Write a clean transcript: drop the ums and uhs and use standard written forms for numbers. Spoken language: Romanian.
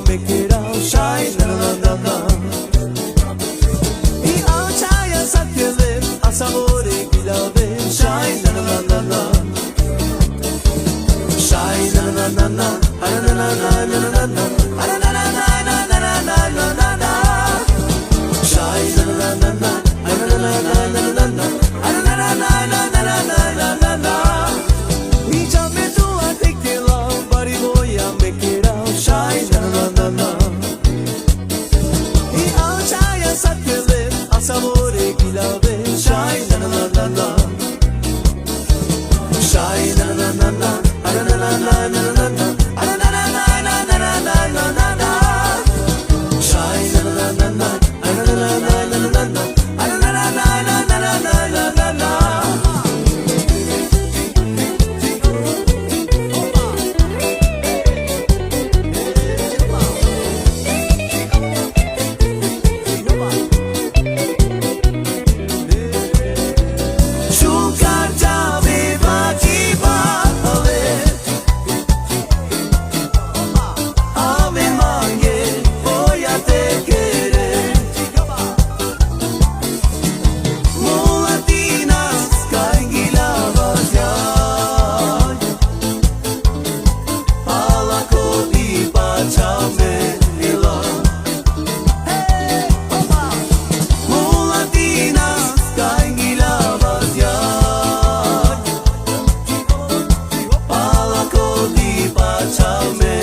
Make it all shine, na na na na. I ağaçaya saklanıp asabore gülave shine, na na na na. Shine, na na na na, na na na na na na na, na na na na na na na na na. Shine, na na na na, na na na na na na na, na na na na na na na na. I jame dua tekila, bari boya make it all shine, na na na na. I ağaçaya saklanıp asabore gülave shine, na na na na. Shine, na na na na, na na na na na na na, na na na na na na na na na. Shine, na na na na, na na na na na na na, na na na na na na na na. Tell me